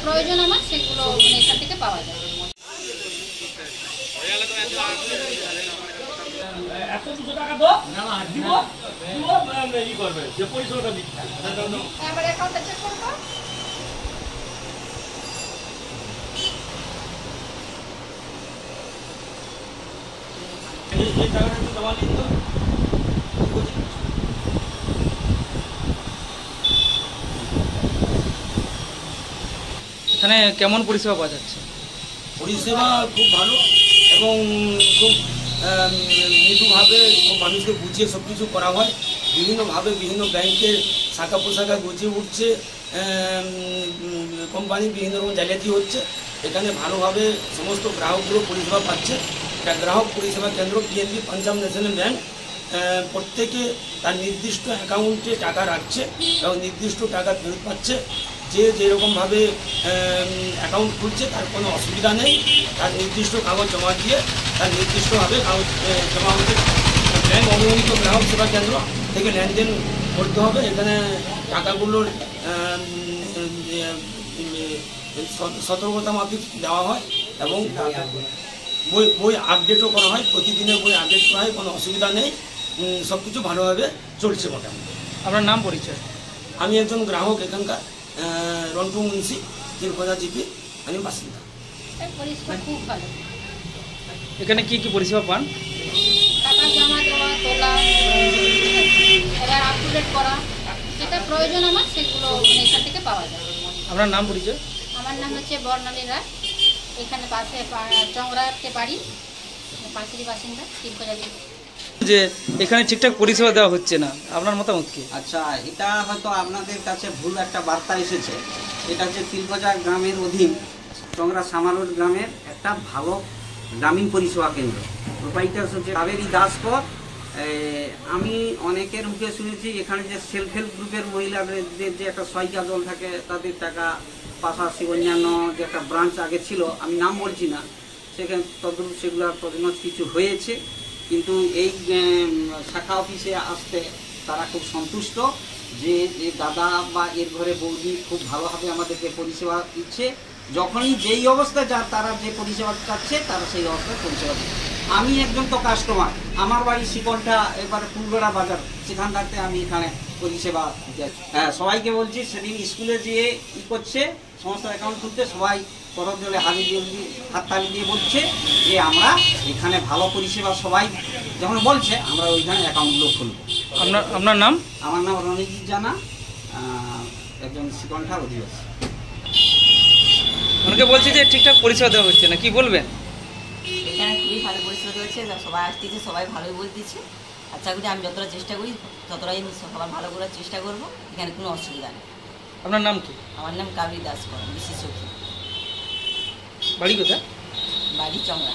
প্রয়োজন আমার সেগুলো এখান থেকে পাওয়া যায়। এখানে কেমন পরিষেবা পাওয়া যাচ্ছে? পরিষেবা খুব ভালো এবং খুব মৃদুভাবে মানুষকে বুঝিয়ে সব কিছু করা হয়। বিভিন্নভাবে বিভিন্ন ব্যাংকের শাখা প্রশাখা গজিয়ে উঠছে, কোম্পানি বিভিন্ন রকম জালিয়াতি হচ্ছে। এখানে ভালোভাবে সমস্ত গ্রাহকগুলো পরিষেবা পাচ্ছে। এটা গ্রাহক পরিষেবা কেন্দ্র পিএনবি পাঞ্জাব ন্যাশনাল ব্যাংক। প্রত্যেকে তার নির্দিষ্ট অ্যাকাউন্টে টাকা রাখছে এবং নির্দিষ্ট টাকা ফেরত পাচ্ছে। যে যেরকমভাবে অ্যাকাউন্ট খুলছে তার কোনো অসুবিধা নেই। তার নির্দিষ্ট কাগজ জমা দিয়ে তার নির্দিষ্টভাবে কাগজ জমা হচ্ছে। ব্যাংক অনুমোদিত গ্রাহক সেবা কেন্দ্র থেকে লেনদেন করতে হবে। এখানে টাকাগুলোর সতর্কতা মাফিক দেওয়া হয় এবং বই আপডেটও করা হয়। প্রতিদিনের বই আপডেট করা হয়, কোনো অসুবিধা নেই। সব কিছু ভালোভাবে চলছে মোটামুটি। আপনার নাম পরিচয়? আমি একজন গ্রাহক এখানকার, রন্টু মুন্সি, তিলকোজা জিপি, আমি বাসিন্দা। খুব ভালো। এখানে কি কি পরিষেবা পান? টাকা জমা দেওয়া, তোলা, এবার আপ টু ডেট করা, যেটা প্রয়োজন আমার সেগুলো এখান থেকে পাওয়া যায়। আপনার নাম পরিচয়? আমার নাম হচ্ছে বর্ণালী রায়। এখানে পাশে চংরাতে বাড়ি, পাশেরই বাসিন্দা, তিলকোজা জিপি। যে এখানে ঠিকঠাক পরিষেবা দেওয়া হচ্ছে না, আপনার মতামত কি? আচ্ছা, এটা হয়তো আপনাদের কাছে ভুল একটা বার্তা এসেছে। এটা হচ্ছে তিলকোজা গ্রামের অধীন চংরা সামারোড গ্রামের একটা ভালো গ্রামীণ পরিষেবা কেন্দ্র। প্রোপাইটার হচ্ছে কাবেরী দাসকর। আমি অনেকের মুখে শুনেছি এখানে যে সেলফ হেল্প গ্রুপের মহিলাদের যে একটা সহায়িকা দল থাকে, তাদের টাকা পাশাপাশি অন্যান্য যে একটা ব্রাঞ্চ আগে ছিল, আমি নাম বলছি না, সেখানে তদ্রুপ সেগুলোর পরিণত কিছু হয়েছে। কিন্তু এই শাখা অফিসে আসতে তারা খুব সন্তুষ্ট যে দাদা বা এর ঘরে বৌদি খুব ভালোভাবে আমাদেরকে পরিষেবা দিচ্ছে। যখনই যেই অবস্থায় তারা যে পরিষেবা চাচ্ছে তারা সেই অবস্থায় পরিষেবা দিচ্ছে। আমি একজন তো কাস্টমার, আমার বাড়ি শিকলটা এবারে ফুলগড়া বাজার, সেখান থাকতে আমি এখানে পরিষেবা হ্যাঁ সবাইকে বলছি। সেদিন স্কুলে যেয়ে করছে সমস্ত অ্যাকাউন্ট খুলতে, সবাই করব জলে হাততালি দিয়ে বলছে যে আমরা এখানে ভালো পরিষেবা, সবাই যখন বলছে আমরা ওইখানে অ্যাকাউন্টগুলো খুলব। আপনার নাম? আমার নাম রণজিৎ জানা, একজন শিকলঠার অধিবাসী। অনেকে বলছে যে ঠিকঠাক পরিষেবা দেওয়া হচ্ছে না, কি বলবেন? এখানে খুবই ভালো পরিষেবা হচ্ছে, সবাই আসতেছে, সবাই ভালোই বলতেছে। আচ্ছা করি আমি যতটা চেষ্টা করি ততটাই সবার ভালো করার চেষ্টা করব। এখানে কোনো অসুবিধা নেই। আপনার নাম কি? আমার নাম কাবেরী দাসকর, বিশেষ সখী। বাড়ি কোথায়? বাড়ি চংরা।